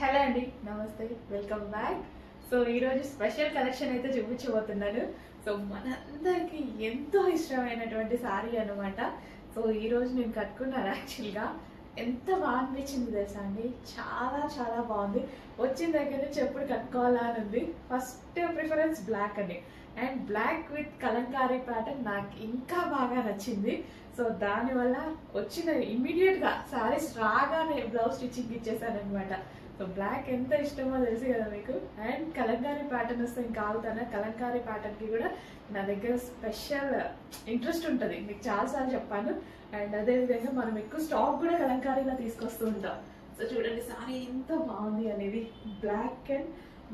Hello అండి, నమస్తే, welcome back. So ఈరోజు స్పెషల్ కలెక్షన్ అయితే చూపించబోతున్నాను. సో మనందరికి ఎంతో ఇష్టమైనటువంటి సారీ అనమాట. సో ఈరోజు నేను కట్టుకున్నాను. యాక్చువల్గా ఎంత బాగా అనిపించింది తెలుసా అండి, చాలా చాలా బాగుంది. వచ్చిన దగ్గర నుంచి ఎప్పుడు కట్టుకోవాలా అని ఉంది. ఫస్ట్ ప్రిఫరెన్స్ బ్లాక్ అండి, and black with kalamkari pattern నాకు ఇంకా బాగా నచ్చింది. సో దానివల్ల వచ్చిన ఇమ్మీడియట్గా శారీస్ రాగానే బ్లౌజ్ స్టిచ్చింగ్ ఇచ్చేసాను అనమాట. సో బ్లాక్ ఎంత ఇష్టమో తెలుసు కదా మీకు. అండ్ కలంకారీ ప్యాటర్న్ వస్తే ఇంకా ఆగుతాను. కలంకారీ ప్యాటర్న్కి కూడా నా దగ్గర స్పెషల్ ఇంట్రెస్ట్ ఉంటుంది, మీకు చాలాసార్లు చెప్పాను. అండ్ అదేవిధంగా మనం ఎక్కువ స్టాక్ కూడా కలంకారీలో తీసుకొస్తూ ఉంటాం. సో చూడండి సారీ ఎంత బాగుంది అనేది. బ్లాక్ అండ్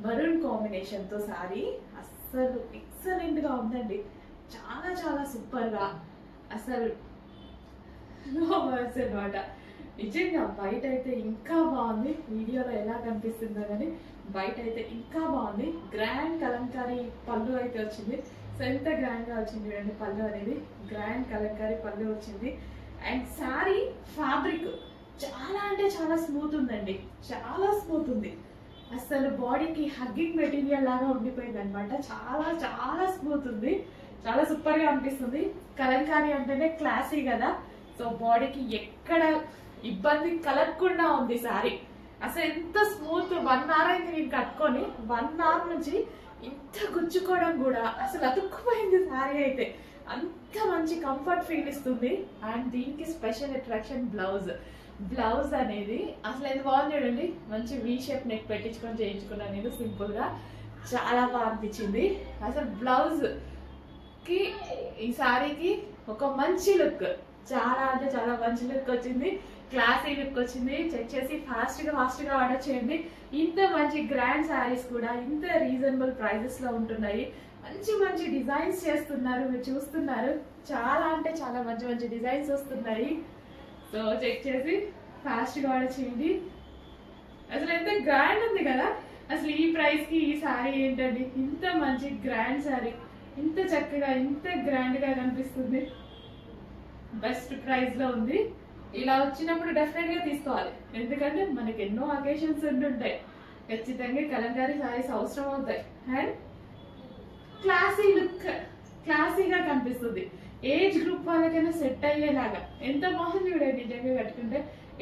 మరూన్ కాంబినేషన్తో సారీ అస్సలు ఎక్సలెంట్గా ఉందండి. చాలా చాలా సూపర్గా, అసలు నో వర్డ్స్ అనమాట. నిజంగా బయట అయితే ఇంకా బాగుంది, వీడియోలో ఎలా కనిపిస్తుందో కానీ బయట అయితే ఇంకా బాగుంది. గ్రాండ్ కలంకారీ పళ్ళు అయితే వచ్చింది. సో ఎంత గ్రాండ్గా వచ్చింది చూడండి. పళ్ళు అనేది గ్రాండ్ కలంకారీ పళ్ళు వచ్చింది. అండ్ శారీ ఫ్యాబ్రిక్ చాలా అంటే చాలా స్మూత్ ఉందండి, చాలా స్మూత్ ఉంది. అసలు బాడీకి హగ్గింగ్ మెటీరియల్ లాగా ఉండిపోయింది అనమాట. చాలా చాలా స్మూత్ ఉంది, చాలా సూపర్ గా అనిపిస్తుంది. కలంకారీ అంటేనే క్లాసీ కదా. సో బాడీకి ఎక్కడ ఇబ్బంది కలగకుండా ఉంది సారీ. అసలు ఎంత స్మూత్. 1 hour అయింది నేను కట్టుకొని. 1 hour నుంచి ఇంత గుచ్చుకోవడం కూడా అసలు అతుక్కుపోయింది సారీ అయితే. అంత మంచి కంఫర్ట్ ఫీల్ ఇస్తుంది. అండ్ దీనికి స్పెషల్ అట్రాక్షన్ బ్లౌజ్ అనేది అసలు ఎంత బాగుంది చూడండి. మంచి వీ షేప్ నెక్ పెట్టించుకొని చేయించుకున్నాను నేను సింపుల్ గా. చాలా బాగా అనిపించింది. అసలు బ్లౌజ్ కి ఈ సారీకి ఒక మంచి లుక్, చాలా అంటే చాలా మంచి లుక్ వచ్చింది. క్లాసీ లుక్ వచ్చింది. చెక్ చేసి ఫాస్ట్ గా ఆర్డర్ చేయండి. ఇంత మంచి గ్రాండ్ శారీస్ కూడా ఇంత రీజనబుల్ ప్రైజెస్ లో ఉంటున్నాయి. మంచి మంచి డిజైన్స్ చేస్తున్నారు, మీరు చూస్తున్నారు. చాలా అంటే చాలా మంచి మంచి డిజైన్స్ వస్తున్నాయి. సో చెక్ చేసి ఫాస్ట్ గా ఆర్డర్ చేయండి. అసలు ఎంత గ్రాండ్ ఉంది కదా. అసలు ఈ ప్రైస్ కి ఈ శారీ ఏంటండి, ఇంత మంచి గ్రాండ్ శారీ ఇంత చక్కగా ఇంత గ్రాండ్ గా కనిపిస్తుంది. బెస్ట్ ప్రైస్ లో ఉంది. ఇలా వచ్చినప్పుడు డెఫినెట్ గా తీసుకోవాలి, ఎందుకంటే మనకి ఎన్నో అకేషన్స్ ఉంటుంటాయి. ఖచ్చితంగా కలంకారీ శారీస్ అవసరం అవుతాయి. అండ్ క్లాసీ లుక్, క్లాసీగా కనిపిస్తుంది. ఏజ్ గ్రూప్ వాళ్ళకైనా సెట్ అయ్యేలాగా ఎంత బాగుంది చూడండి. నిజంగా కట్టుకుంటే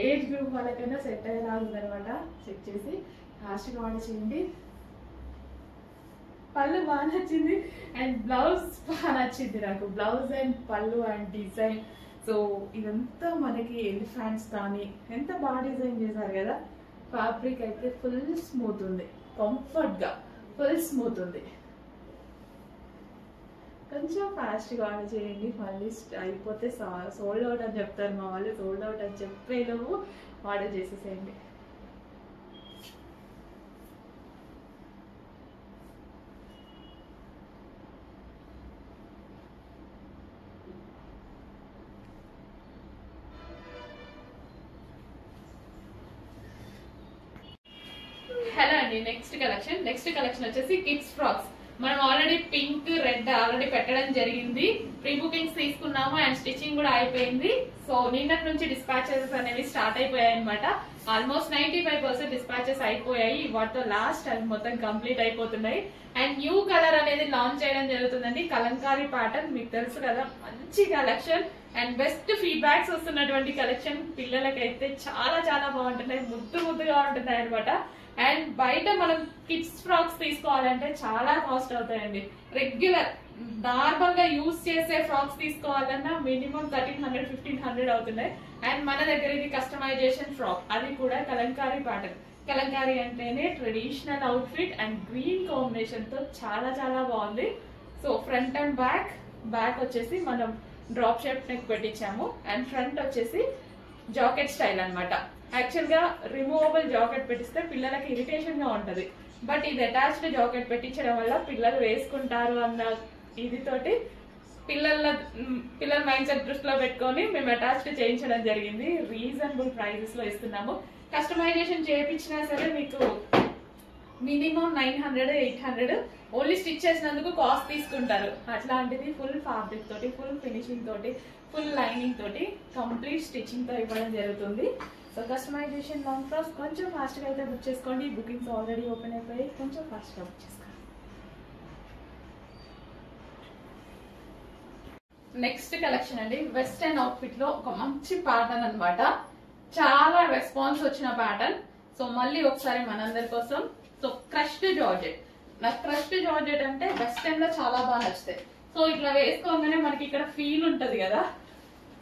ఏజ్ గ్రూప్ వాళ్ళకైనా సెట్ అయ్యేలాగా ఉందనమాట. చెక్ చేసి ఫాస్ట్గా ఆర్డర్ చేయండి. పళ్ళు బాగా నచ్చింది అండ్ బ్లౌజ్ బాగా నచ్చింది నాకు. బ్లౌజ్ అండ్ పళ్ళు అండ్ డిజైన్. సో ఇదంతా మనకి ఎలిఫెంట్స్ కానీ ఎంత బాగా డిజైన్ చేశారు కదా. ఫ్యాబ్రిక్ అయితే ఫుల్ స్మూత్ ఉంది, కంఫర్ట్గా ఫుల్ స్మూత్ ఉంది. కొంచెం ఫాస్ట్గా ఆర్డర్ చేయండి, మళ్ళీ అయిపోతే సోల్డ్ అవుట్ అని చెప్తారు మా వాళ్ళు. సోల్డ్ అవుట్ అని చెప్పేలోపు ఆర్డర్ చేసేసేయండి. హలో అండి, నెక్స్ట్ కలెక్షన్ వచ్చేసి కిడ్స్ ఫ్రాక్స్. మనం ఆల్రెడీ పింక్ రెడ్ ఆల్రెడీ పెట్టడం జరిగింది. ప్రీ బుకింగ్స్ తీసుకున్నాము అండ్ స్టిచ్చింగ్ కూడా అయిపోయింది. సో నిన్నటి నుంచి డిస్పాచెస్ అనేవి స్టార్ట్ అయిపోయాయి అనమాట. ఆల్మోస్ట్ 95% డిస్పాచెస్ అయిపోయాయి. వాటితో లాస్ట్ అవి మొత్తం కంప్లీట్ అయిపోతున్నాయి. అండ్ న్యూ కలర్ అనేది లాంచ్ చేయడం జరుగుతుందండి. కలంకారీ ప్యాటర్న్ మీకు తెలుసు కదా, మంచి కలెక్షన్ అండ్ బెస్ట్ ఫీడ్బ్యాక్స్ వస్తున్నటువంటి కలెక్షన్. పిల్లలకైతే చాలా చాలా బాగుంటున్నాయి, ముద్దుగా ఉంటున్నాయి అనమాట. అండ్ బయట మనం కిడ్స్ ఫ్రాక్స్ తీసుకోవాలంటే చాలా కాస్ట్ అవుతాయండి. రెగ్యులర్ నార్మల్ గా యూజ్ చేసే ఫ్రాక్స్ తీసుకోవాలన్నా మినిమం 1300-1500 అవుతున్నాయి. అండ్ మన దగ్గర ఇది కస్టమైజేషన్ ఫ్రాక్, అది కూడా కలంకారీ ప్యాటర్న్. కలంకారీ అంటేనే traditional out fit and green combination తో చాలా చాలా బాగుంది. సో ఫ్రంట్ అండ్ బ్యాక్ వచ్చేసి మనం డ్రాప్ షేప్ నెక్ పెట్టించాము. అండ్ ఫ్రంట్ వచ్చేసి జాకెట్ స్టైల్ అనమాట. యాక్చువల్ గా రిమూవబుల్ జాకెట్ పెట్టిస్తే పిల్లలకి ఇరిటేషన్ గా ఉంటది. బట్ ఇది అటాచ్డ్ జాకెట్ పెట్టించడం వల్ల పిల్లలు వేసుకుంటారు అన్న ఇదితోటి పిల్లల మైండ్ సెట్ దృష్టిలో పెట్టుకొని మేము అటాచ్డ్ చేయించడం జరిగింది. రీజనబుల్ ప్రైజెస్ లో ఇస్తున్నాము. కస్టమైజేషన్ చేయించినా సరే మీకు మినిమం 900-800 ఓన్లీ స్టిచ్ చేసినందుకు కాస్ట్ తీసుకుంటారు. అట్లాంటిది ఫుల్ ఫ్యాబ్రిక్ తోటి, ఫుల్ ఫినిషింగ్ తోటి, ఫుల్ లైనింగ్ తోటి, కంప్లీట్ స్టిచ్చింగ్ తో ఇవ్వడం జరుగుతుంది. సో కస్టమైజేషన్ లాంగ్ ఫ్రాక్స్ కొంచెం ఫాస్ట్గా అయితే బుక్ చేసుకోండి. బుకింగ్స్ ఆల్రెడీ ఓపెన్ అయిపోయి కొంచెం ఫాస్ట్గా బుక్ చేసుకోండి. నెక్స్ట్ కలెక్షన్ అండి, వెస్టర్న్ అవుట్ఫిట్ లో ఒక మంచి ప్యాటర్న్ అన్నమాట. చాలా రెస్పాన్స్ వచ్చిన ప్యాటర్న్. సో మళ్ళీ ఒకసారి మనందరి కోసం. So crushed georgette. నాకు క్రష్డ్ జార్జెట్ అంటే వెస్టర్న్ లో చాలా బాగా నచ్చుతాయి. సో ఇట్లా వేసుకోగానే మనకి ఇక్కడ ఫీల్ ఉంటది కదా,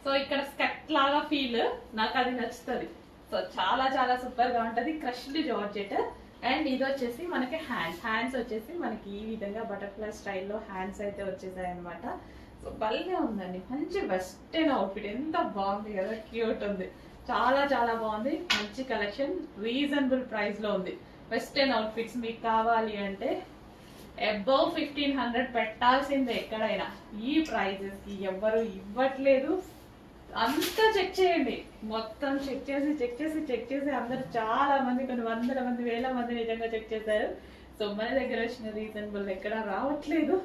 సో ఇక్కడ స్కర్ట్ లాగా ఫీల్, నాకు అది నచ్చుతుంది. సో చాలా చాలా సూపర్ గా ఉంటది క్రష్డ్ జార్జెట్. అండ్ ఇది వచ్చేసి మనకి హ్యాండ్స్ వచ్చేసి మనకి ఈ విధంగా బటర్ఫ్లై స్టైల్లో హ్యాండ్స్ అయితే వచ్చేసాయి అనమాట. సో భలే ఉందండి, మంచి వెస్టర్న్ అవుట్ఫిట్. ఎంత బాగుంది కదా, క్యూట్ ఉంది, చాలా చాలా బాగుంది. మంచి కలెక్షన్, రీజనబుల్ ప్రైస్ లో ఉంది. వెస్టర్న్ అవుట్ఫిట్స్ మీకు కావాలి అంటే అబౌవ్ 1500 పెట్టాల్సిందే ఎక్కడైనా. ఈ ప్రైజెస్ కి ఎవ్వరు ఇవ్వట్లేదు. అంతా చెక్ చేయండి, మొత్తం చెక్ చేసి అందరు చాలా మంది, కొన్ని వందల మంది, వేల మంది నిజంగా చెక్ చేశారు. సో మన దగ్గర వచ్చిన రీజనబుల్ ఎక్కడ రావట్లేదు.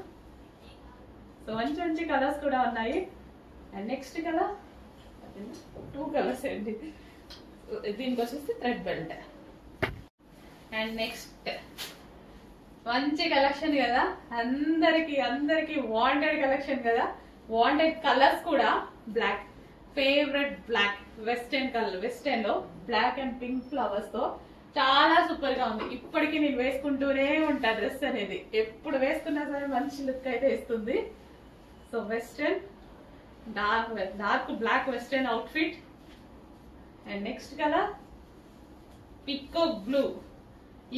సో మంచి మంచి కలర్స్ కూడా ఉన్నాయి. అండ్ నెక్స్ట్ కలర్ 2 కలర్స్ అండి. దీనికి వచ్చేసి థ్రెడ్ బెల్ట్. అండ్ నెక్స్ట్ మంచి కలెక్షన్ కదా, అందరికి వాంటెడ్ కలెక్షన్ కదా. వాంటెడ్ కలర్స్ కూడా black, favourite black. Western colour, western లో బ్లాక్ అండ్ పింక్ ఫ్లవర్స్ తో చాలా సూపర్ గా ఉంది. ఇప్పటికీ నేను వేసుకుంటూనే ఉంటా డ్రెస్ అనేది, ఎప్పుడు వేసుకున్నా సరే మంచి లుక్ అయితే ఇస్తుంది. So western dark black western outfit. And next colour peacock blue.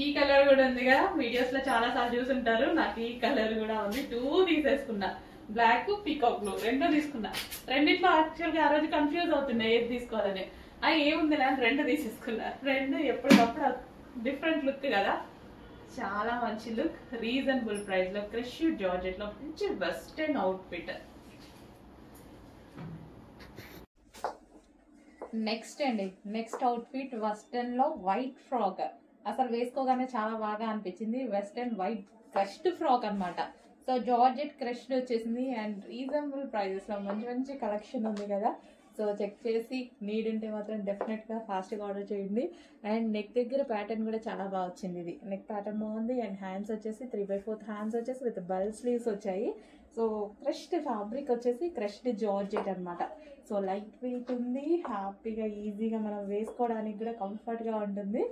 ఈ కలర్ కూడా ఉంది కదా, వీడియోస్ లో చాలా సార్లు చూసుంటారు. నాకు ఈ కలర్ కూడా ఉంది. 2 తీసేసుకున్నా, బ్లాక్ పికాక్ బ్లూ 2 తీసుకున్నా. రెండిట్లో యాక్చువల్ గా ఆ రోజు కన్ఫ్యూజ్ అవుతున్నా ఏది తీసుకోవాలని. ఏముంది అని 2 తీసేసుకున్నా. 2 ఎప్పటికప్పుడు డిఫరెంట్ లుక్ కదా, చాలా మంచి లుక్. రీజనబుల్ ప్రైస్ లో క్రష్డ్ జార్జెట్ లో మంచి వెస్టర్న్ అవుట్ఫిట్. నెక్స్ట్ అండి, నెక్స్ట్ అవుట్ఫిట్ వెస్టర్న్ లో వైట్ ఫ్రాక్. అసలు వేసుకోగానే చాలా బాగా అనిపించింది. వెస్టర్న్ వైట్ క్రష్డ్ ఫ్రాక్ అన్నమాట. సో జార్జెట్ క్రష్డ్ వచ్చేసింది. అండ్ రీజనబుల్ ప్రైజెస్ లో మంచి మంచి కలెక్షన్ ఉంది కదా. సో చెక్ చేసి నీడ్ ఉంటే మాత్రం డెఫినెట్ గా ఫాస్ట్ గా ఆర్డర్ చేయండి. అండ్ నెక్ దగ్గర ప్యాటర్న్ కూడా చాలా బాగా వచ్చింది. ఇది నెక్ ప్యాటర్న్ బాగుంది. అండ్ హ్యాండ్స్ వచ్చేసి 3/4 హ్యాండ్స్ వచ్చేసి విత్ బల్ స్లీవ్స్ వచ్చాయి. సో క్రష్డ్ ఫ్యాబ్రిక్ వచ్చేసి క్రష్డ్ జార్జెట్ అన్నమాట. సో లైట్ వెయిట్ ఉంది, హ్యాపీగా ఈజీగా మనం వేసుకోవడానికి కూడా కంఫర్ట్ గా ఉంటుంది.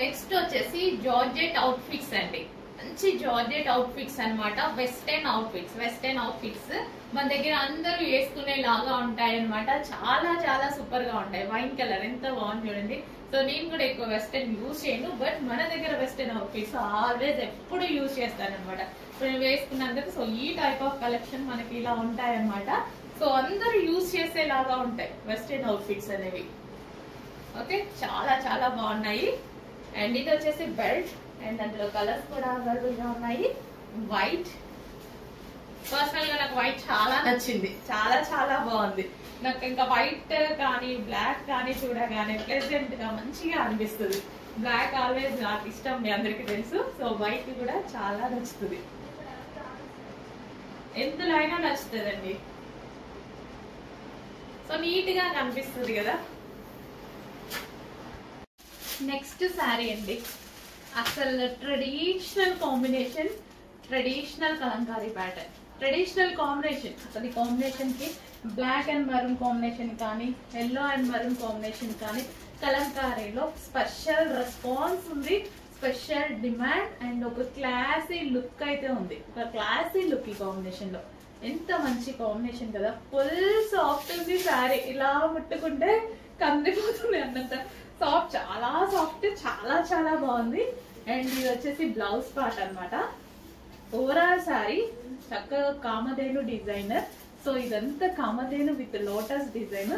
నెక్స్ట్ వచ్చేసి జార్జెట్ అవుట్ఫిట్స్ అండి. మంచి జార్జెట్ అవుట్ఫిట్స్ అన్నమాట. వెస్టర్న్ అవుట్ఫిట్స్ మన దగ్గర అందరూ వేసుకునేలాగా ఉంటాయి అనమాట. చాలా చాలా సూపర్ గా ఉంటాయి. వైన్ కలర్ ఎంత బాగుంది చూడండి. సో నేను కూడా ఎక్కువ వెస్టర్న్ యూజ్ చేయను, బట్ మన దగ్గర వెస్టర్న్ అవుట్ఫిట్స్ ఆల్వేస్ ఎప్పుడు యూజ్ చేస్తాను అనమాట. సో నేను వేసుకున్నందుకు సో ఈ టైప్ ఆఫ్ కలెక్షన్ మనకి ఇలా ఉంటాయి అనమాట. సో అందరూ యూజ్ చేసేలాగా ఉంటాయి వెస్టర్న్ అవుట్ఫిట్స్ అనేవి. ఓకే, చాలా చాలా బాగున్నాయి. అండ్ ఇది వచ్చేసి బెల్ట్. అండ్ అందులో కలర్స్ కూడా అవైలబుల్ గా ఉన్నాయి. వైట్, పర్సనల్ గా నాకు వైట్ చాలా నచ్చింది, చాలా చాలా బాగుంది. నాకు ఇంకా వైట్ కానీ బ్లాక్ కానీ చూడగానే ప్లెజెంట్ గా మంచిగా అనిపిస్తుంది. బ్లాక్ ఆల్వేస్ నాకు ఇష్టం, మీ అందరికి తెలుసు. సో వైట్ కూడా చాలా నచ్చుతుంది, ఎందులో అయినా నచ్చుతుందండి. సో నీట్ గా కనిపిస్తుంది కదా. నెక్స్ట్ శారీ అండి, అసలు traditional combination, traditional Kalamkari pattern, traditional combination. అసలు ఈ కాంబినేషన్ కి బ్లాక్ అండ్ మరూన్ కాంబినేషన్ కానీ, ఎల్లో అండ్ మరూన్ కాంబినేషన్ కానీ కలంకారీలో స్పెషల్ రెస్పాన్స్ ఉంది, స్పెషల్ డిమాండ్. అండ్ ఒక క్లాసీ లుక్ అయితే ఉంది, ఒక క్లాసీ లుక్ ఈ కాంబినేషన్ లో. ఎంత మంచి కాంబినేషన్ కదా. ఫుల్ సాఫ్ట్ ఉంది శారీ, ఇలా ముట్టుకుంటే కందిపోతుంది అన్నంత సాఫ్ట్, చాలా సాఫ్ట్, చాలా చాలా బాగుంది. అండ్ ఇది వచ్చేసి బ్లౌజ్ పార్ట్ అన్నమాట. ఓవరాల్ శారీ చక్కగా కామధేను డిజైనర్. సో ఇదంతా Kamadhenu with lotus design.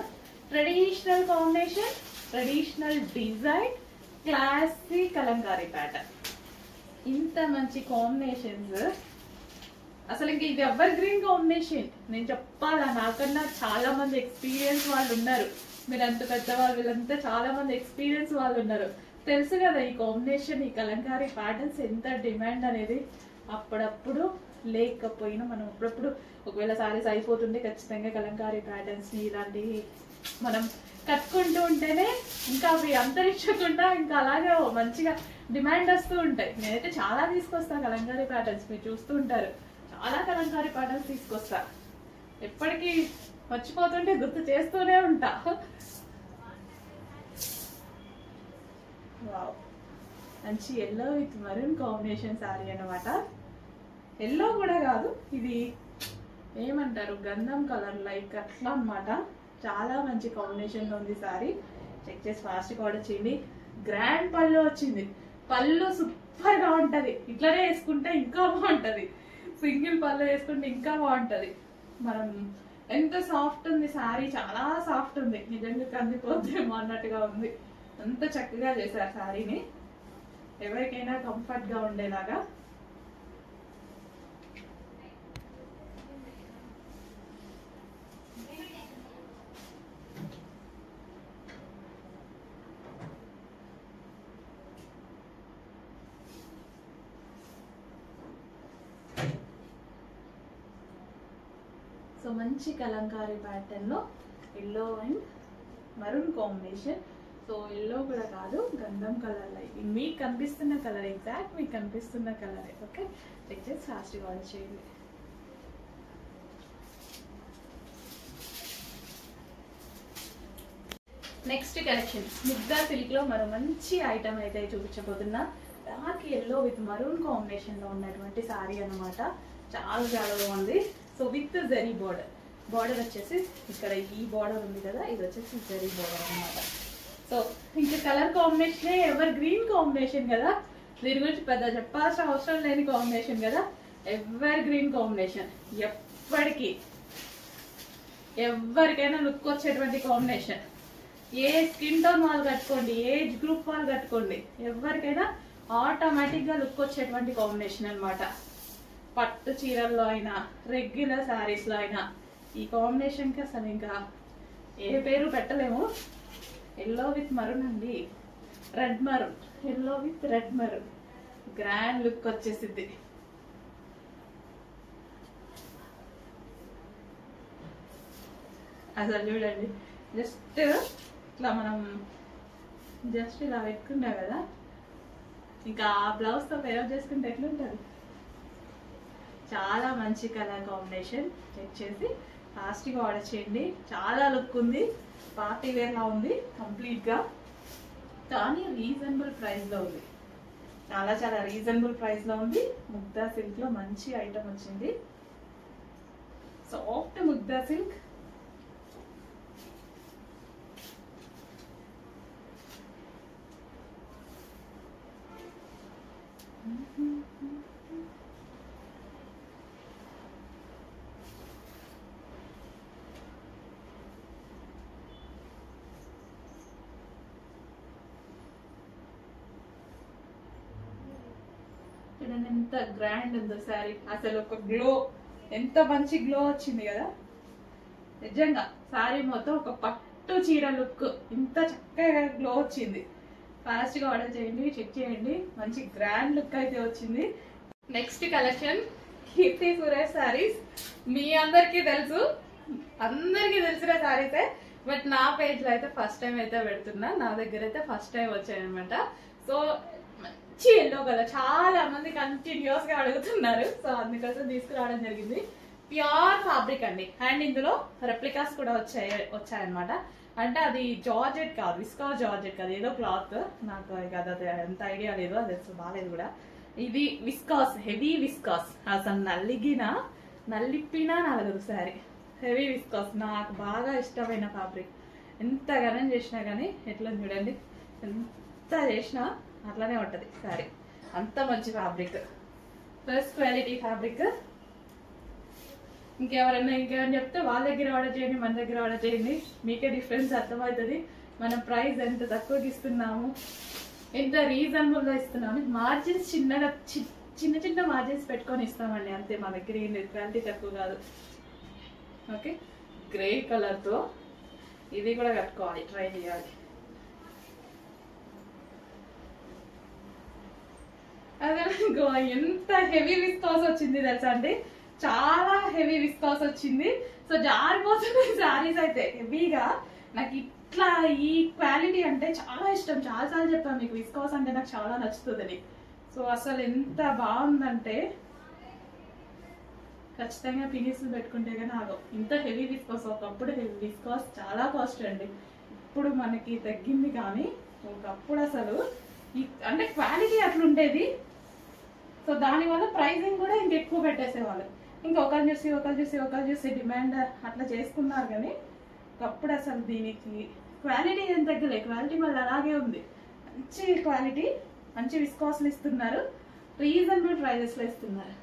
Traditional combination, traditional design, classy Kalamkari pattern. ఇంత మంచి కాంబినేషన్స్ అసలు ఇంక ఇది ఎవర్ గ్రీన్ కాంబినేషన్. నేను చెప్పాలా, నాకన్నా చాలా మంది ఎక్స్పీరియన్స్ వాళ్ళు ఉన్నారు. మీరు అంత పెద్దవాళ్ళు, వీళ్ళంతా చాలా మంది ఎక్స్పీరియన్స్ వాళ్ళు ఉన్నారు. తెలుసు కదా ఈ కాంబినేషన్, ఈ కలంకారీ ప్యాటర్న్స్ ఎంత డిమాండ్ అనేది. అప్పుడప్పుడు లేకపోయినా మనం అప్పుడప్పుడు ఒకవేళ సారీస్ అయిపోతుంటే ఖచ్చితంగా కలంకారీ ప్యాటర్న్స్ ని ఇలాంటివి మనం కట్టుకుంటూ ఉంటేనే ఇంకా అవి అంతరించకుండా ఇంకా అలాగే మంచిగా డిమాండ్ వస్తూ ఉంటాయి. నేనైతే చాలా తీసుకొస్తా కలంకారీ ప్యాటర్న్స్, మీరు చూస్తూ ఉంటారు చాలా కలంకారీ ప్యాటర్న్స్ తీసుకొస్తా. ఎప్పటికీ మర్చిపోతుంటే గుర్తు చేస్తూనే ఉంటా. వావ్, మంచి yellow with maroon combination sorry అన్నమాట. ఎల్లో కూడా కాదు, ఇది ఏమంటారు గంధం కలర్ లైక్ అట్లా అన్నమాట. చాలా మంచి కాంబినేషన్ లో ఉంది సారీ. చెక్ చేసి ఫాస్ట్ గా ఆర్డర్ చేయండి. గ్రాండ్ పళ్ళు వచ్చింది, పళ్ళు సూపర్ గా ఉంటది. ఇట్లనే వేసుకుంటే ఇంకా బాగుంటది, సింగిల్ పళ్ళు వేసుకుంటే ఇంకా బాగుంటది. మనం ఎంత సాఫ్ట్ ఉంది సారీ, చాలా సాఫ్ట్ ఉంది, నిజంగా కందిపోద్దేమో అన్నట్టుగా ఉంది. అంత చక్కగా చేశారు సారీని, ఎవరికైనా కంఫర్ట్ గా ఉండేలాగా. సో మంచి కలంకారీ ప్యాటర్న్ లో yellow and maroon combination. So yellow కూడా కాదు, గంధం కలర్ లైక్ మీకు కనిపిస్తున్న కలర్, ఎగ్జాక్ట్ మీకు కనిపిస్తున్న కలర్. ఓకే, చెక్ చేసి ఫాస్ట్ గా ఆర్డర్ చేయండి. నెక్స్ట్ కలెక్షన్ ముగ్గా సిల్క్ లో మరో మంచి ఐటమ్ అయితే చూపించబోతున్నా. Dark yellow with maroon combination లో ఉన్నటువంటి సారీ అన్నమాట. చాలా చాలా బాగుంది. So with zari border, border వచ్చేసి ఇక్కడ ఈ బార్డర్ ఉంది కదా, ఇది వచ్చేసి జరీ బార్డర్ అన్నమాట. సో ఇంకా colour combination evergreen combination కదా, దీని గురించి పెద్ద చెప్పాల్సిన అవసరం లేని కాంబినేషన్ కదా. ఎవర్ గ్రీన్ కాంబినేషన్, ఎప్పటికీ ఎవరికైనా లుక్ వచ్చేటువంటి కాంబినేషన్. ఏ స్కిన్ టోన్ వాళ్ళు కట్టుకోండి, ఏజ్ గ్రూప్ వాళ్ళు కట్టుకోండి, ఎవరికైనా ఆటోమేటిక్ గా లుక్ వచ్చేటువంటి కాంబినేషన్ అన్నమాట. పట్టు చీరల్లో అయినా రెగ్యులర్ శారీస్ లో అయినా ఈ కాంబినేషన్ కి అసలు ఇంకా ఏ పేరు పెట్టలేము. ఎల్లో విత్ మరూన్ అండి, red maroon, yellow with red maroon, grand look వచ్చేసిద్ది. అసలు చూడండి, జస్ట్ ఇట్లా మనం జస్ట్ ఇలా పెట్టుకున్నా కదా, ఇంకా ఆ బ్లౌజ్ తో పేరప్ చేసుకుంటే ఎట్లుంటది. చాలా మంచి కలర్ కాంబినేషన్. చెక్ చేసి ఫాస్ట్ గా ఆర్డర్ చేయండి. చాలా లుక్ ఉంది, పార్టీ వేర్ లా ఉంది కంప్లీట్ గా, కానీ రీజనబుల్ ప్రైస్ లో ఉంది. చాలా చాలా రీజనబుల్ ప్రైస్ లో ఉంది. ముగ్దా సిల్క్ లో మంచి ఐటమ్ వచ్చింది, సాఫ్ట్ ముగ్దా సిల్క్. చూడండి ఎంత గ్రాండ్ ఉందో శారీ, అసలు ఒక గ్లో, ఎంత మంచి గ్లో వచ్చింది కదా. నిజంగా శారీ మొత్తం ఒక పట్టు చీర లుక్, ఇంత చక్కగా గ్లో వచ్చింది. ఫాస్ట్ గా ఆర్డర్ చేయండి, చెక్ చేయండి, మంచి గ్రాండ్ లుక్ అయితే వచ్చింది. Next collection Keerthy Suresh saris. మీ అందరికీ తెలుసు, అందరికీ తెలిసిన శారీసే, బట్ నా పేజ్ లో అయితే ఫస్ట్ టైం అయితే పెడుతున్నా. నా దగ్గర అయితే ఫస్ట్ టైం వచ్చాయనమాట. సో మంచి ఎల్లో కలర్, చాలా మంది కంటిన్యూస్ గా అడుగుతున్నారు, సో అందుకోసం తీసుకురావడం జరిగింది. ప్యూర్ ఫ్యాబ్రిక్ అండి, అండ్ ఇందులో రెప్లికాస్ కూడా వచ్చాయన్నమాట. అంటే అది జార్జెట్ కాదు, విస్కాస్ జార్జెట్ కాదు, ఏదో క్లాత్, నాకు అది ఎంత ఐడియా లేదు, అది బాగాలేదు కూడా. ఇది విస్కాస్, హెవీ విస్కాస్, అసలు నల్లిప్పినా నలగదు శారీ. హెవీ విస్కాస్ నాకు బాగా ఇష్టమైన ఫ్యాబ్రిక్. ఎంత గనం చేసినా కానీ ఎట్లా చూడండి, ఎంత చేసినా అట్లానే ఉంటది శారీ, అంత మంచి ఫ్యాబ్రిక్, ఫస్ట్ క్వాలిటీ ఫ్యాబ్రిక్. ఇంకేమైనా చెప్తే వాళ్ళ దగ్గర ఆర్డర్ చేయండి, మన దగ్గర ఆర్డర్ చేయండి, మీకే డిఫరెన్స్ అర్థమవుతుంది. మనం ప్రైస్ ఎంత తక్కువకి ఇస్తున్నాము, ఎంత రీజనబుల్ గా ఇస్తున్నాము. మార్జిన్స్ చిన్న చిన్న మార్జిన్స్ పెట్టుకొని ఇస్తామండి, అంతే. మా దగ్గర ఏం లేదు, క్వాలిటీ తక్కువ కాదు. ఓకే, గ్రే కలర్ తో ఇది కూడా కట్టుకోవాలి, ట్రై చేయాలి. అదే ఎంత హెవీ విస్కాస్ వచ్చింది తెలుసా అండి, చాలా హెవీ విస్కాస్ వచ్చింది. సో జారిపోతుంది శారీస్ అయితే హెవీగా. నాకు ఇట్లా ఈ క్వాలిటీ అంటే చాలా ఇష్టం, చాలా సార్లు చెప్పాను మీకు విస్కాస్ అంటే నాకు చాలా నచ్చుతుంది. సో అసలు ఎంత బాగుందంటే ఖచ్చితంగా పినిస్లు పెట్టుకుంటే కానీ ఆగో. ఇంత హెవీ విస్కాస్, ఒకప్పుడు హెవీ విస్కాస్ చాలా కాస్ట్ అండి, ఇప్పుడు మనకి తగ్గింది. కానీ ఒకప్పుడు అసలు అంటే క్వాలిటీ అట్లుండేది. సో దానివల్ల ప్రైజింగ్ కూడా ఇంకెక్కువ పెట్టేసేవాళ్ళు. ఇంకొకరు చూసి డిమాండ్ అట్లా చేసుకున్నారు. కానీ ఒకప్పుడు అసలు దీనికి క్వాలిటీ ఏం తగ్గలే, క్వాలిటీ మళ్ళీ అలాగే ఉంది. మంచి క్వాలిటీ, మంచి విస్కాస్లు ఇస్తున్నారు, రీజనబుల్ ప్రైజెస్లో ఇస్తున్నారు.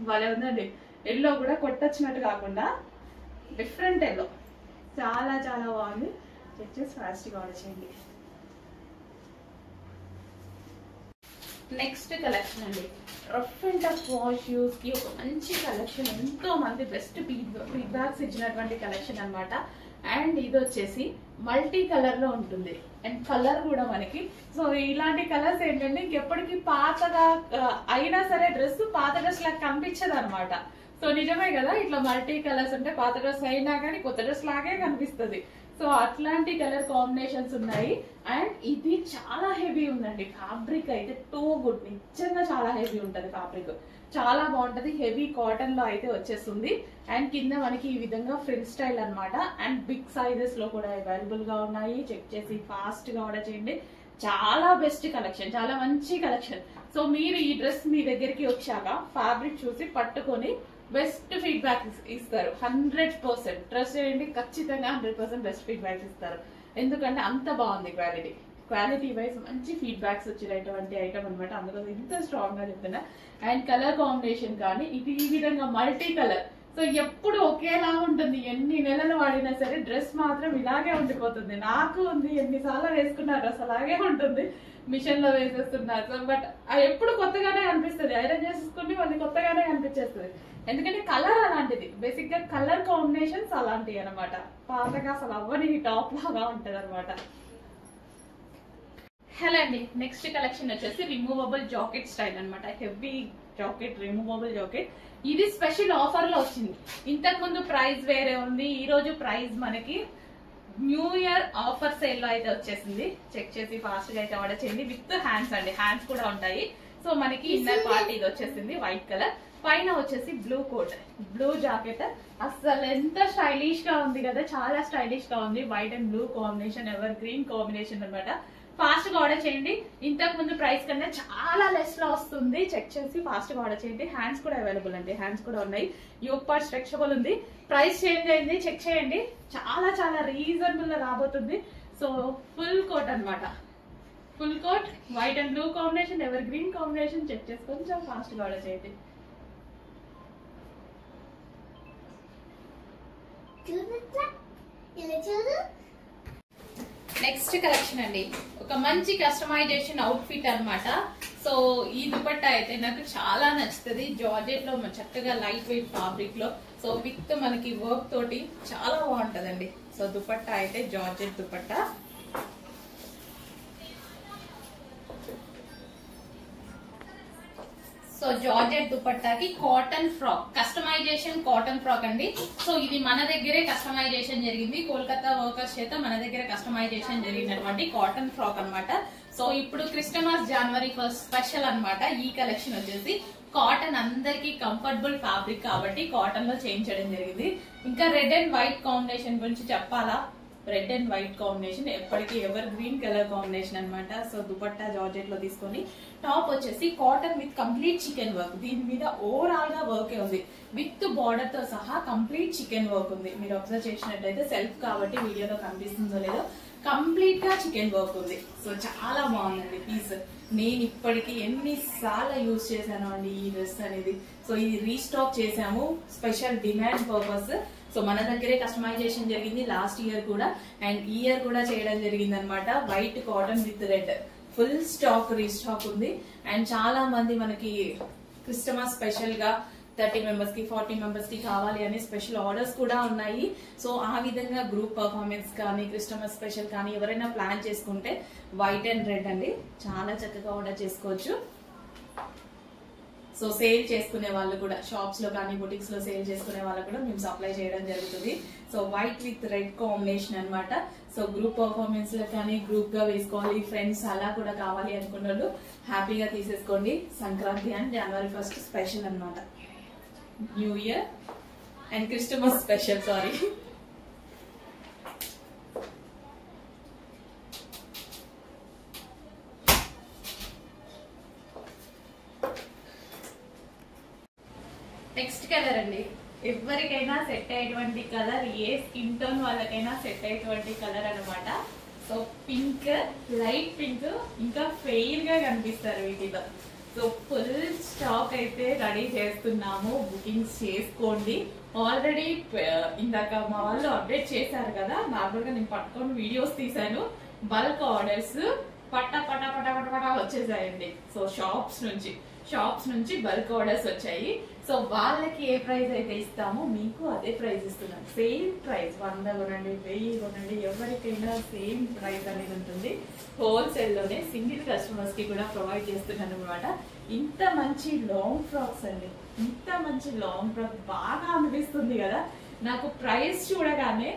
భలే ఉందండి. ఎల్లో కూడా కొట్టొచ్చినట్టు కాకుండా డిఫరెంట్ ఎల్లో, చాలా చాలా బాగుంది. చెక్ చేసి ఫాస్ట్గా ఆర్డర్ చేయండి. నెక్స్ట్ కలెక్షన్ అండి, rough and tough wash use కి ఒక మంచి కలెక్షన్. ఎంతో మంది బెస్ట్ ఫీడ్బ్యాక్స్ ఇచ్చినటువంటి కలెక్షన్ అనమాట. అండ్ ఇది వచ్చేసి మల్టీ కలర్ లో ఉంటుంది, అండ్ కలర్ కూడా మనకి. సో ఇలాంటి కలర్స్ ఏంటంటే ఇంకెప్పటికీ పాతగా అయినా సరే డ్రెస్ పాత డ్రెస్ లాగా కనిపించదు అనమాట. సో నిజమే కదా, ఇట్లా మల్టీ కలర్స్ ఉంటే పాత డ్రెస్ అయినా కానీ కొత్త డ్రెస్ లాగే కనిపిస్తుంది. సో అట్లాంటి కలర్ కాంబినేషన్స్ ఉన్నాయి. అండ్ ఇది చాలా హెవీ ఉందండి, ఫ్యాబ్రిక్ అయితే టూ గుడ్, నిజంగా చాలా హెవీ ఉంటది ఫ్యాబ్రిక్, చాలా బాగుంటది. హెవీ కాటన్ లో అయితే వచ్చేస్తుంది. అండ్ కింద మనకి ఈ విధంగా ఫ్రిల్ స్టైల్ అనమాట. అండ్ బిగ్ సైజెస్ లో కూడా అవైలబుల్ గా ఉన్నాయి. చెక్ చేసి ఫాస్ట్ గా ఆర్డర్ చేయండి. చాలా బెస్ట్ కలెక్షన్, చాలా మంచి కలెక్షన్. సో మీరు ఈ డ్రెస్ మీ దగ్గరికి వచ్చాక ఫ్యాబ్రిక్ చూసి పట్టుకొని బెస్ట్ ఫీడ్బ్యాక్ ఇస్తారు. 100% ట్రస్ట్ చేయండి, ఖచ్చితంగా 100% బెస్ట్ ఫీడ్బ్యాక్ ఇస్తారు. ఎందుకంటే అంత బాగుంది క్వాలిటీ వైజ్ మంచి ఫీడ్బ్యాక్స్ వచ్చినటువంటి ఐటమ్ అనమాట. అందుకోసం ఇంత స్ట్రాంగ్ గా చెప్తున్నా. అండ్ కలర్ కాంబినేషన్ కానీ ఇది ఈ విధంగా మల్టీ కలర్. సో ఎప్పుడు ఒకేలా ఉంటుంది, ఎన్ని నెలలు వాడినా సరే డ్రెస్ మాత్రం ఇలాగే ఉండిపోతుంది. నాకు ఉంది, ఎన్నిసార్లు వేసుకున్న డ్రెస్ అలాగే ఉంటుంది, మిషన్ లో వేసేస్తున్నారు. సో బట్ ఎప్పుడు కొత్తగానే అనిపిస్తుంది, ఐరన్ చేసేసుకుని మళ్ళీ కొత్తగానే అనిపించేస్తుంది. ఎందుకంటే కలర్ అలాంటిది, బేసిక్ గా కలర్ కాంబినేషన్స్ అలాంటివి అనమాట. పాతగా అసలు అవ్వని టాప్ లాగా ఉంటది అనమాట. హలో అండి, నెక్స్ట్ కలెక్షన్ వచ్చేసి రిమూవబుల్ జాకెట్ స్టైల్ అనమాట. Heavy jacket, removable jacket. ఇది స్పెషల్ ఆఫర్ లో వచ్చింది. ఇంతకు ముందు ప్రైస్ వేరే ఉంది, ఈ రోజు ప్రైస్ మనకి న్యూ ఇయర్ ఆఫర్ సేల్ లో అయితే వచ్చేసింది. చెక్ చేసి ఫాస్ట్ గా అయితే ఆర్డర్ చేయండి. విత్ హ్యాండ్స్ అండి, హ్యాండ్స్ కూడా ఉంటాయి. సో మనకి ఇన్నర్ పార్ట్ ఇది వచ్చేసింది వైట్ కలర్, పైన వచ్చేసి బ్లూ కోట్, బ్లూ జాకెట్. అసలు ఎంత స్టైలిష్ గా ఉంది కదా, చాలా స్టైలిష్ గా ఉంది. White and blue combination, evergreen combination అనమాట. ఫాస్ట్ గా ఆర్డర్ చేయండి. ఇంతకు ముందు ప్రైస్ కన్నా చాలా లెస్ లో వస్తుంది. చెక్ చేసి ఫాస్ట్ గా ఆర్డర్ చేయండి. హ్యాండ్స్ కూడా అవైలబుల్ అండి, హ్యాండ్స్ కూడా ఉన్నాయి. యోక్ పార్ట్ స్ట్రెచబుల్ ఉంది. ప్రైస్ చేంజ్ అయింది, చెక్ చేయండి. చాలా చాలా రీజనబుల్ గా రాబోతుంది. సో ఫుల్ కోట్ అనమాట, full coat, white and blue combination, evergreen combination. Check చేసి కొంచెం ఫాస్ట్ గా ఆర్డర్ చేయండి. నెక్స్ట్ కలెక్షన్ అండి, ఒక మంచి కస్టమైజేషన్ అవుట్ ఫిట్ అనమాట. సో ఈ దుపట్టా అయితే నాకు చాలా నచ్చుతుంది. జార్జెట్ లో చక్కగా లైట్ వెయిట్ ఫ్యాబ్రిక్ లో, సో విత్ మనకి వర్క్ తోటి చాలా బాగుంటదండి. సో దుపట్టా అయితే జార్జెట్ దుపట్టా. సో జార్జెట్ దుపట్టాకి cotton frock, customization cotton frock అండి. సో ఇది మన దగ్గరే కస్టమైజేషన్ జరిగింది, కోల్కతా వర్కర్స్ చేత మన దగ్గర కస్టమైజేషన్ జరిగినటువంటి కాటన్ ఫ్రాక్ అనమాట. సో ఇప్పుడు క్రిస్టమస్ జనవరి 1 స్పెషల్ అనమాట. ఈ కలెక్షన్ వచ్చేసి కాటన్, అందరికి కంఫర్టబుల్ ఫ్యాబ్రిక్ కాబట్టి కాటన్ లో చేయించడం జరిగింది. ఇంకా రెడ్ అండ్ వైట్ కాంబినేషన్ గురించి చెప్పాలా, రెడ్ అండ్ వైట్ కాంబినేషన్ ఎప్పటికీ ఎవర్ గ్రీన్ కలర్ కాంబినేషన్ అనమాట. సో దుపట్టా జార్జెట్ లో తీసుకొని, టాప్ వచ్చేసి cotton with complete chicken work. దీని మీద ఓవరాల్ గా వర్క్ ఉంది, విత్ బార్డర్ తో సహా కంప్లీట్ చికెన్ వర్క్ ఉంది. మీరు అబ్జర్వ్ చేసినట్లయితే సెల్ఫ్ కాబట్టి వీడియోలో కనిపిస్తుందో లేదో, కంప్లీట్ గా చికెన్ వర్క్ ఉంది. సో చాలా బాగుందండి పీస్. నేను ఇప్పటికి ఎన్నిసార్లు యూజ్ చేశాను అండి ఈ డ్రెస్ అనేది. సో ఇది రీస్టాక్ చేసాము, స్పెషల్ డిమాండ్ పర్పస్. సో మన దగ్గరే కస్టమైజేషన్ జరిగింది లాస్ట్ ఇయర్ కూడా, అండ్ ఈ ఇయర్ కూడా చేయడం జరిగింది అనమాట. White cotton with red, full stock restock ఉంది. అండ్ చాలా మంది మనకి క్రిస్టమస్ స్పెషల్ గా 30 మెంబర్స్ కి 40 మెంబర్స్ కి కావాలి అనే స్పెషల్ ఆర్డర్స్ కూడా ఉన్నాయి. సో ఆ విధంగా గ్రూప్ పర్ఫార్మెన్స్ కానీ క్రిస్టమస్ స్పెషల్ కానీ ఎవరైనా ప్లాన్ చేసుకుంటే వైట్ అండ్ రెడ్ అండి, చాలా చక్కగా ఆర్డర్ చేసుకోవచ్చు. సో సేల్ చేసుకునే వాళ్ళు కూడా షాప్స్ లో కానీ బుటిక్స్ లో సేల్ చేసుకునే వాళ్ళకు కూడా మేము సప్లై చేయడం జరుగుతుంది. So white with red combination అన్నమాట. సో గ్రూప్ పర్ఫార్మెన్స్ లో కానీ గ్రూప్ గా వేసుకోవాలి, ఫ్రెండ్స్ అలా కూడా కావాలి అనుకున్న వాళ్ళు హ్యాపీగా తీసేసుకోండి. సంక్రాంతి అండ్ జనవరి 1 స్పెషల్ అన్నమాట, new year and Christmas special. Sorry. Next colour అండి, ఎవరికైనా సెట్ అయ్యేటువంటి కలర్, ఏ స్కిన్ టోన్ వాళ్ళకైనా సెట్ అయ్యేటువంటి కలర్ అనమాట. సో పింక్, లైట్ పింక్, ఇంకా ఫెయిర్ గా కనిపిస్తారు వీటిలో. సో ఫుల్ స్టాక్ అయితే రెడీ చేస్తున్నాము, బుకింగ్స్ చేసుకోండి. ఆల్రెడీ ఇందాక మా వాళ్ళు అప్డేట్ చేశారు కదా, నార్మల్ గా నేను పట్టుకొని వీడియోస్ తీసాను. బల్క్ ఆర్డర్స్ పట్ట పట పట పట పట వచ్చేసాయండి. సో షాప్స్ నుంచి బల్క్ ఆర్డర్స్ వచ్చాయి. సో వాళ్ళకి ఏ ప్రైస్ అయితే ఇస్తామో మీకు అదే ప్రైస్ ఇస్తున్నాం. సేమ్ ప్రైస్, 100 కొనండి, 1000 కొనండి, ఎవరికైనా సేమ్ ప్రైస్ అనేది ఉంటుంది. హోల్సేల్ లోనే సింగిల్ కస్టమర్స్ కి కూడా ప్రొవైడ్ చేస్తున్నాను అనమాట. ఇంత మంచి లాంగ్ ఫ్రాక్స్ అండి, ఇంత మంచి లాంగ్ ఫ్రాక్ బాగా అనిపిస్తుంది కదా నాకు. ప్రైస్ చూడగానే,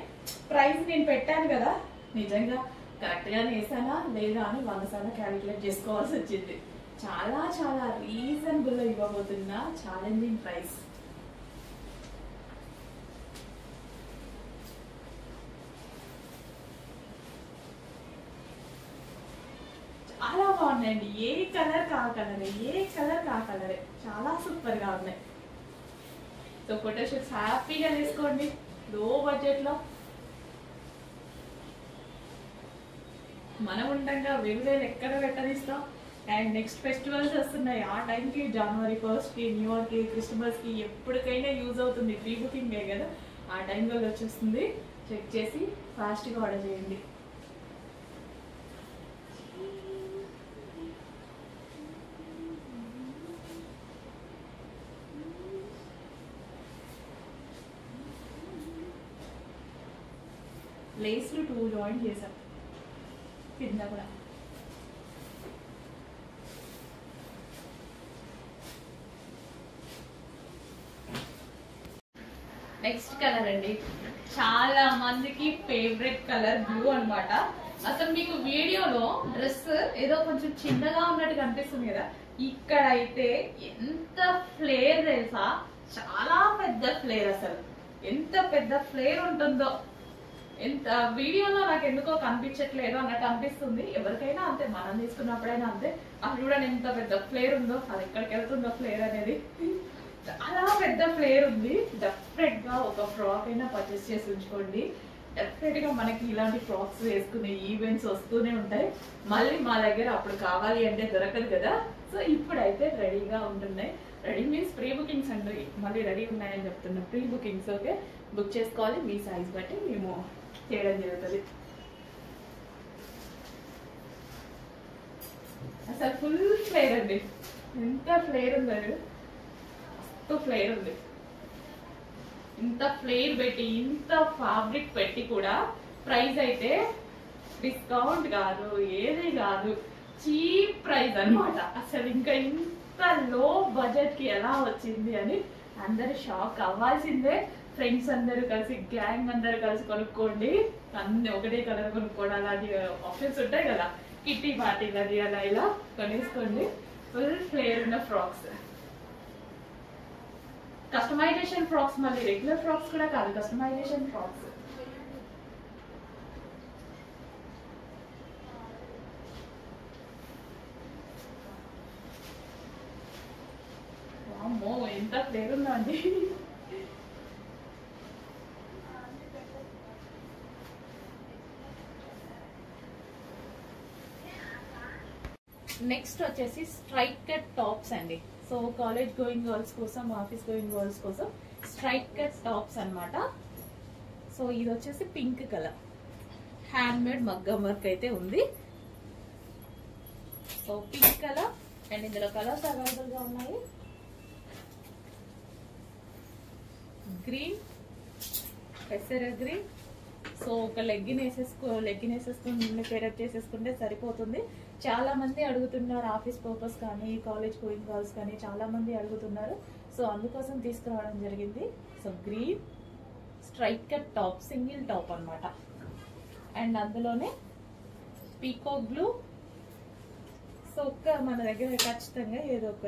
ప్రైస్ నేను పెట్టాను కదా, నిజంగా కరెక్ట్ గానే వేసానా లేదా అని 100 సార్లు క్యాలిక్యులేట్ చేసుకోవాల్సి వచ్చింది. చాలా చాలా రీజనబుల్ ఇవ్వబోతున్న ఛాలెంజింగ్ ప్రైస్. చాలా బాగున్నాయండి, ఏ కలర్ కా కలరే చాలా సూపర్ గా ఉన్నాయి. సో ఫోటోషూట్స్ హ్యాపీగా తీసుకోండి లో బడ్జెట్ లో. మనం ఉండగా వేలు ఎక్కడ పెట్టనిస్తాం. అండ్ నెక్స్ట్ ఫెస్టివల్స్ వస్తున్నాయి, ఆ టైంకి జనవరి 1 కి, న్యూ ఇయర్ కి, క్రిస్మస్ కి ఎప్పటికైనా యూజ్ అవుతుంది. ప్రీ బుకింగ్ కదా, ఆ టైంలో వచ్చేస్తుంది. చెక్ చేసి ఫాస్ట్ గా ఆర్డర్ చేయండి. లేస్లు 2 జాయిన్ చేసాం కింద కూడా. నెక్స్ట్ కలర్ అండి, చాలా మందికి ఫేవరెట్ కలర్ బ్లూ అన్నమాట. అసలు మీకు వీడియోలో డ్రెస్ ఏదో కొంచెం చిన్నగా ఉన్నట్టు కనిపిస్తుంది కదా, ఇక్కడ అయితే ఎంత ఫ్లేర్ తెలుసా, చాలా పెద్ద ఫ్లేర్. అసలు ఎంత పెద్ద ఫ్లేర్ ఉంటుందో, ఎంత వీడియోలో నాకు ఎందుకో కనిపించట్లేదు అన్నట్టు అనిపిస్తుంది. ఎవరికైనా అంతే, మనం తీసుకున్నప్పుడైనా అంతే. అసలు చూడండి ఎంత పెద్ద ఫ్లేర్ ఉందో, అది ఎక్కడికి వెళ్తుందో ఫ్లేర్ అనేది. చాలా పెద్ద ఫ్లేర్ ఉంది. డెఫినెట్ గా ఒక ఫ్రాక్ అయినా పర్చేస్ చేసి ఉంచుకోండి. డెఫినెట్ గా మనకి ఇలాంటి ఫ్రాక్స్ వేసుకునే ఈవెంట్స్ వస్తూనే ఉంటాయి. మళ్ళీ మా దగ్గర అప్పుడు కావాలి అంటే దొరకదు కదా. సో ఇప్పుడైతే రెడీగా ఉంటున్నాయి. రెడీ మీన్స్ ప్రీ బుకింగ్స్ అండి, మళ్ళీ రెడీ ఉన్నాయని చెప్తున్నా. ప్రీ బుకింగ్స్ ఓకే, బుక్ చేసుకోవాలి. మీ సైజ్ బట్టి మేము చేయడం జరుగుతుంది. అసలు ఫుల్ ఫ్లేర్ అండి, ఎంత ఫ్లేర్ ఉందండి, ఫ్లేర్ ఉంది. ఇంత ఫ్లేర్ పెట్టి, ఇంత ఫ్యాబ్రిక్ పెట్టి కూడా ప్రైస్ అయితే డిస్కౌంట్ కాదు, ఏది కాదు, చీప్ ప్రైస్ అన్నమాట. అసలు ఇంకా ఇంత లో బడ్జెట్ కి ఎలా వచ్చింది అని అందరు షాక్ అవ్వాల్సిందే. ఫ్రెండ్స్ అందరూ కలిసి, గ్యాంగ్ అందరు కలిసి కొనుక్కోండి. అన్ని ఒకటే కలర్ కొనుక్కోవడం, అలాంటి ఆప్షన్స్ ఉంటాయి కదా, కిట్టి పార్టీలు అది అలా ఇలా కొనేసుకోండి. ఫుల్ ఫ్లేర్ ఉన్న ఫ్రాక్స్, కస్టమైజేషన్ ఫ్రాక్స్, మళ్ళీ రెగ్యులర్ ఫ్రాక్స్ కూడా కాదు, కస్టమైజేషన్ ఫ్రాక్స్. వామ్మో ఎంత ఫ్లేర్ ఉందా అండి. నెక్స్ట్ వచ్చేసి స్ట్రైట్ కట్ టాప్స్ అండి. సో కాలేజ్ గోయింగ్ గర్ల్స్ కోసం, ఆఫీస్ గోయింగ్ గర్ల్స్ కోసం స్ట్రైట్ కట్ టాప్స్ అన్నమాట. సో ఇది వచ్చేసి పింక్ కలర్, హ్యాండ్ మేడ్ మగ్గం వర్క్ అయితే ఉంది. సో పింక్ కలర్, అండ్ ఇందులో కలర్స్ అవైలబుల్ గా ఉన్నాయి. గ్రీన్, పెసర గ్రీన్. సో ఒక లెగ్గిన్ వేసేసుకుని పేరప్ చేసేసుకుంటే సరిపోతుంది. చాలా మంది అడుగుతున్నారు, ఆఫీస్ పర్పస్ కానీ కాలేజ్ గోయింగ్ గర్ల్స్ కానీ చాలా మంది అడుగుతున్నారు. సో అందుకోసం తీసుకురావడం జరిగింది. So green straight cut top, single top అన్నమాట. అండ్ అందులోనే పీకాక్ బ్లూ. సో మన దగ్గర ఖచ్చితంగా ఏదో ఒక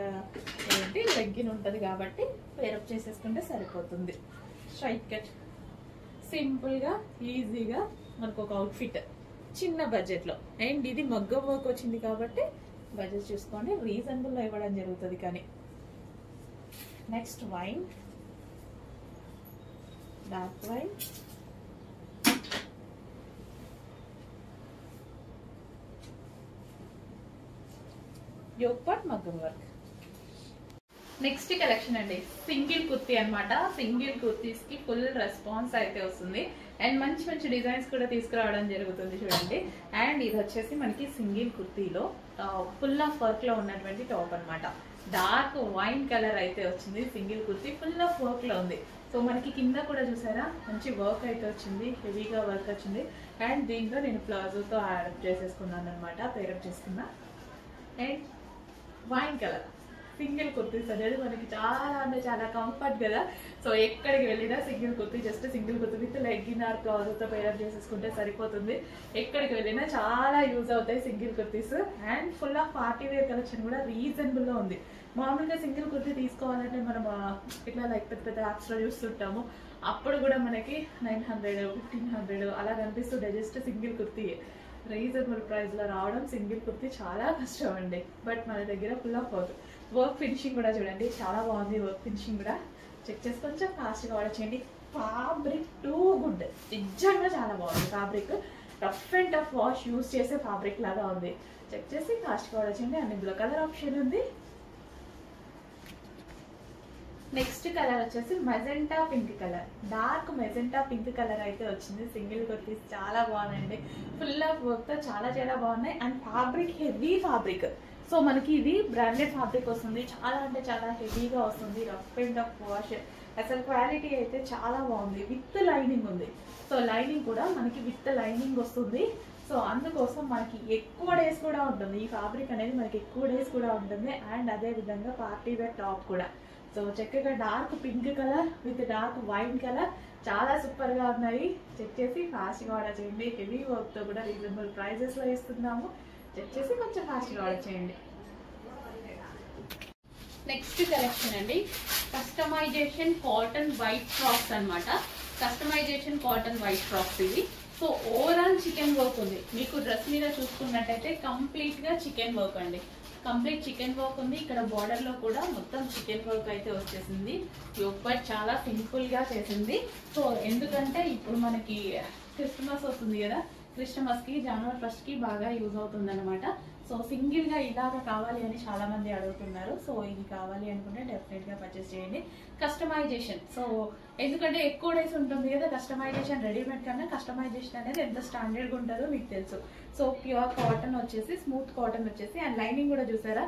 ఏంటి లెగ్గిన్ ఉంటుంది కాబట్టి పేరప్ చేసేసుకుంటే సరిపోతుంది. స్ట్రైట్ కట్ సింపుల్గా ఈజీగా మనకు ఒక అవుట్ఫిట్ చిన్న బడ్జెట్లో. అండ్ ఇది మగ్గం వర్క్ వచ్చింది కాబట్టి బడ్జెట్ చూసుకోండి, రీజనబుల్లో ఇవ్వడం జరుగుతుంది. కానీ next wine, dark wine, yoke part మగ్గం వర్క్. నెక్స్ట్ కలెక్షన్ అండి సింగిల్ కుర్తీ అన్నమాట. సింగిల్ కుర్తీస్ కి ఫుల్ రెస్పాన్స్ అయితే వస్తుంది. అండ్ మంచి మంచి డిజైన్స్ కూడా తీసుకురావడం జరుగుతుంది చూడండి. అండ్ ఇది వచ్చేసి మనకి సింగిల్ కుర్తీలో ఫుల్ ఆఫ్ వర్క్ లో ఉన్నటువంటి టాప్ అన్నమాట. డార్క్ వైన్ కలర్ అయితే వచ్చింది. Single kurti full of work లో ఉంది. సో మనకి కింద కూడా చూసారా మంచి వర్క్ అయితే వచ్చింది, హెవీగా వర్క్ వచ్చింది. అండ్ దీంట్లో నేను ప్లాజోతో యాడ్ చేసేసుకున్నాను అనమాట, పేరప్ చేసుకున్నా. And wine colour single kurtis అనేది మనకి చాలా అంటే చాలా కంఫర్ట్ కదా. సో ఎక్కడికి వెళ్ళినా single kurti, just single kurti with leggin or ప్లాజోతో పేరప్ చేసేసుకుంటే సరిపోతుంది. ఎక్కడికి వెళ్ళినా చాలా యూజ్ అవుతాయి single kurtis. And full of party wear collection కూడా రీజనబుల్లో ఉంది. మామూలుగా సింగిల్ కుర్తీ తీసుకోవాలంటే మనం ఇట్లా లైక్ పెద్ద పెద్ద యాప్స్లో చూస్తుంటాము. అప్పుడు కూడా మనకి 900, 1500 అలా కనిపిస్తుండే జస్ట్ సింగిల్ కుర్తీ. రీజనబుల్ ప్రైస్లో రావడం సింగిల్ కుర్తీ చాలా కష్టం అండి. బట్ మన దగ్గర ఫుల్ ఆఫ్ వర్క్ ఫినిషింగ్ కూడా చూడండి చాలా బాగుంది. వర్క్ ఫినిషింగ్ కూడా చెక్ చేసి కొంచెం ఫాస్ట్గా ఆర్డర్ చేయండి. ఫ్యాబ్రిక్ టూ గుడ్, నిజంగా చాలా బాగుంది. Fabric rough and tough wash use చేసే ఫ్యాబ్రిక్ లాగా ఉంది. చెక్ చేసి ఫాస్ట్గా ఆర్డర్ చేయండి. అండ్ ఇందులో కలర్ ఆప్షన్ ఉంది. నెక్స్ట్ కలర్ వచ్చేసి magenta pink colour, dark magenta pink colour అయితే వచ్చింది. సింగిల్ కుర్తీస్ చాలా బాగున్నాయండి. ఫుల్ ఆఫ్ వర్క్ తో చాలా చాలా బాగున్నాయి. And fabric heavy fabric. So మనకి ఇది బ్రాండెడ్ ఫ్యాబ్రిక్ వస్తుంది. చాలా అంటే చాలా హెవీగా వస్తుంది. రఫ్ అండ్ టఫ్ వాష్, అసలు క్వాలిటీ అయితే చాలా బాగుంది. విత్ లైనింగ్ ఉంది. సో లైనింగ్ కూడా మనకి విత్ లైనింగ్ వస్తుంది. సో అందుకోసం మనకి ఎక్కువ డేస్ కూడా ఉంటుంది. ఈ ఫ్యాబ్రిక్ అనేది మనకి ఎక్కువ డేస్ కూడా ఉంటుంది. అండ్ అదే విధంగా పార్టీ వేర్ టాప్ కూడా. సో చక్కగా dark pink colour with dark wine colour చాలా సూపర్ గా ఉన్నాయి. చెక్ చేసి ఫాస్ట్గా ఆర్డర్ చేయండి. హెవీ వర్క్ తో కూడా రీజనబుల్ ప్రైజెస్ లో ఇస్తున్నాము. చెక్ చేసి కొంచెం ఫాస్ట్గా ఆర్డర్ చేయండి. నెక్స్ట్ కలెక్షన్ అండి కస్టమైజేషన్ కాటన్ వైట్ ఫ్రాక్స్ అన్నమాట. కస్టమైజేషన్ కాటన్ వైట్ ఫ్రాక్స్ ఇవి. సో ఓవరాల్ చికెన్ వర్క్ ఉంది. మీకు డ్రెస్ మీద చూసుకున్నట్టయితే కంప్లీట్ గా చికెన్ వర్క్ అండి. కంప్లీట్ చికెన్ వర్క్ ఉంది. ఇక్కడ బార్డర్ లో కూడా మొత్తం చికెన్ వర్క్ అయితే వచ్చేసింది. యోగపాట్ చాలా సింపుల్ గా చేసింది. సో ఎందుకంటే ఇప్పుడు మనకి క్రిస్మస్ వస్తుంది కదా, క్రిస్మస్ కి జనవరి 1st కి బాగా యూజ్ అవుతుంది అనమాట. సో సింగిల్ గా ఇలాగ కావాలి అని చాలా మంది అడుగుతున్నారు. సో ఇది కావాలి అనుకుంటే డెఫినెట్ గా పర్చేస్ చేయండి. కస్టమైజేషన్, సో ఎందుకంటే ఎక్కువ డేస్ ఉంటుంది కదా కస్టమైజేషన్. రెడీమేడ్ కన్నా కస్టమైజేషన్ అనేది ఎంత స్టాండర్డ్ గా ఉంటుందో మీకు తెలుసు. సో ప్యూర్ కాటన్ వచ్చేసి, స్మూత్ కాటన్ వచ్చేసి, అండ్ లైనింగ్ కూడా చూసారా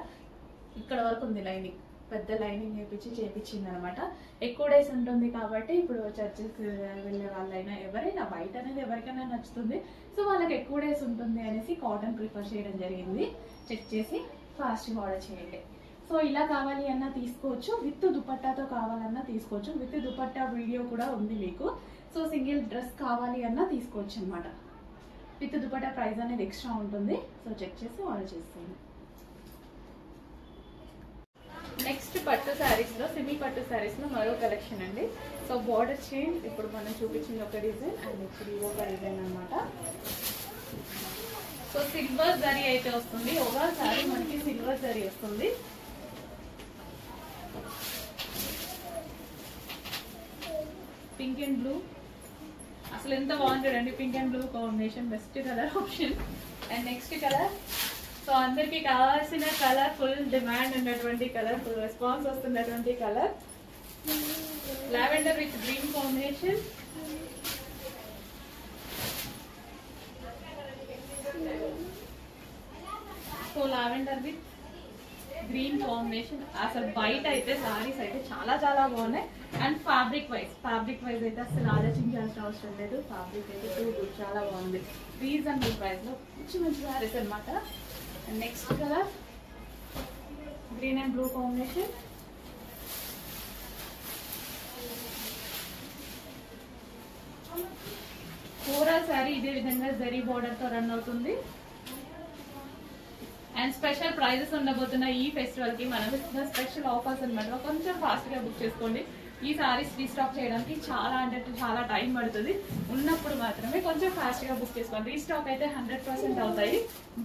ఇక్కడ వరకు ఉంది. లైనింగ్ పెద్ద లైనింగ్ చేపించింది అనమాట. ఎక్కువ డేస్ ఉంటుంది కాబట్టి ఇప్పుడు చర్చెస్ వెళ్ళే వాళ్ళైనా ఎవరైనా వైట్ అనేది ఎవరికైనా నచ్చుతుంది. సో వాళ్ళకి ఎక్కువ డేస్ ఉంటుంది అనేసి కాటన్ ప్రిఫర్ చేయడం జరిగింది. చెక్ చేసి ఫాస్ట్గా ఆర్డర్ చేయండి. సో ఇలా కావాలి అన్నా తీసుకోవచ్చు, విత్ దుపట్టాతో కావాలన్నా తీసుకోవచ్చు. విత్ దుపట్టా వీడియో కూడా ఉంది మీకు. సో సింగిల్ డ్రెస్ కావాలి అన్నా తీసుకోవచ్చు అనమాట. విత్ దుపట్టా ప్రైస్ అనేది ఎక్స్ట్రా ఉంటుంది. సో చెక్ చేసి ఆర్డర్ చేసేయండి. నెక్స్ట్ పట్టు శారీస్ లో, సెమీ పట్టు శారీస్ లో మరో కలెక్షన్ అండి. సో బార్డర్ చేంజ్, ఇప్పుడు మనం చూపించింది ఒక డిజైన్ అండ్ ఇప్పుడు ఒక డిజైన్ అనమాట. సో సిల్వర్ జరీ అయితే వస్తుంది. ఓవరాల్ శారీ మనకి సిల్వర్ జరీ వస్తుంది. పింక్ అండ్ బ్లూ అసలు ఎంత బాగుంటుందండి. Pink and blue combination best colour option. And next colour, so అందరికి కావాల్సిన కలర్, ఫుల్ డిమాండ్ ఉన్నటువంటి కలర్, ఫుల్ రెస్పాన్స్ వస్తున్నటువంటి colour, lavender with green combination. So lavender with green combination. అసలు బయట అయితే సారీస్ అయితే చాలా చాలా బాగున్నాయి. అండ్ ఫ్యాబ్రిక్ వైజ్ అయితే అసలు ఆలోచించాల్సిన అవసరం లేదు. ఫ్యాబ్రిక్ అయితే టూ గుడ్, చాలా బాగుంది. రీజనబుల్ ప్రైస్ లో మంచి మంచి సారీస్ అనమాట. And next colour green and blue combination. Overall sari ఇదే విధంగా జరీ బోర్డర్ తో రన్ అవుతుంది. అండ్ స్పెషల్ ప్రైజెస్ ఉండబోతున్న ఈ ఫెస్టివల్ కి మనం ఇస్తున్న స్పెషల్ ఆఫర్స్ అన్నమాట. కొంచెం ఫాస్ట్ గా బుక్ చేసుకోండి. ఈ సారీస్ రీస్టాక్ చేయడానికి చాలా అంటే చాలా టైం పడుతుంది. ఉన్నప్పుడు మాత్రమే కొంచెం ఫాస్ట్ గా బుక్ చేసుకోండి. రీస్టాక్ అయితే 100% అవుతాయి,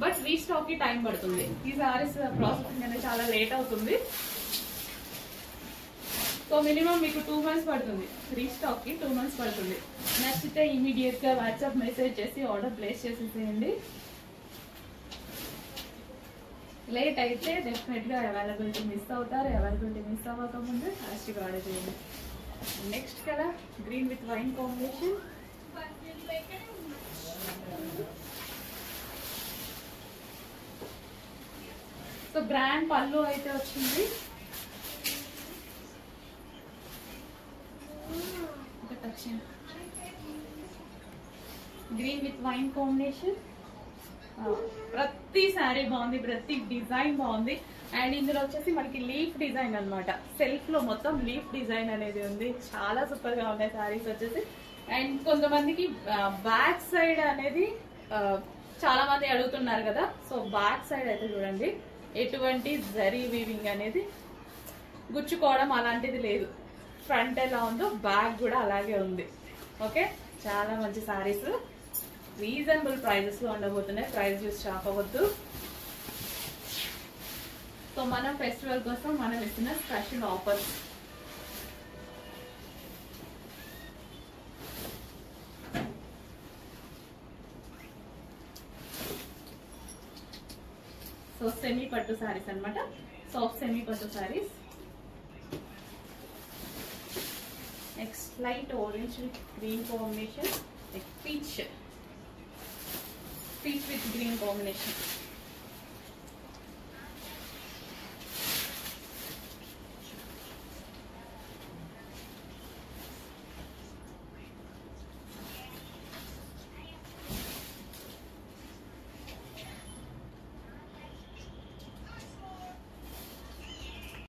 బట్ రీస్టాక్ కి టైం పడుతుంది. ఈ సారీస్ ప్రాసెసింగ్ అనేది చాలా లేట్ అవుతుంది. సో మినిమం మీకు 2 months పడుతుంది. రీస్టాక్ కి 2 months పడుతుంది. నచ్చితే ఇమీడియట్ గా వాట్సాప్ మెసేజ్ చేసి ఆర్డర్ ప్లేస్ చేసేసేయండి. లేట్ అయితే డెఫినెట్ గా అవైలబిలిటీ మిస్ అవుతారు. అవైలబిలిటీ మిస్ అవ్వకముందే ఫాస్ట్ గా ఆర్డర్ చేయండి. Next colour green with wine combination. So grand పళ్ళు అయితే వచ్చింది. Green with wine combination. ప్రతి శారీ బాగుంది, ప్రతి డిజైన్ బాగుంది. అండ్ ఇందులో వచ్చేసి మనకి లీఫ్ డిజైన్ అన్నమాట. సెల్ఫ్ లో మొత్తం లీఫ్ డిజైన్ అనేది ఉంది. చాలా సూపర్ గా ఉన్నాయి శారీస్ వచ్చేసి. అండ్ కొంతమందికి బ్యాక్ సైడ్ అనేది చాలా మంది అడుగుతున్నారు కదా. సో బ్యాక్ సైడ్ అయితే చూడండి, ఎటువంటి జరీ వీవింగ్ అనేది గుచ్చుకోవడం అలాంటిది లేదు. ఫ్రంట్ ఎలా ఉందో బ్యాక్ కూడా అలాగే ఉంది. ఓకే, చాలా మంచి శారీస్ రీజనబుల్ ప్రైజెస్ లో ఉండబోతున్నాయి. ప్రైస్ చూసి షాప్ అవ్వద్దు. సో మనం ఫెస్టివల్ కోసం మనం ఇస్తున్న స్పెషల్ ఆఫర్స్. సో సెమీ పట్టు శారీస్ అన్నమాట. సాఫ్ట్ సెమీ పట్టు saris. Next light orange with green combination. Peach with green combination.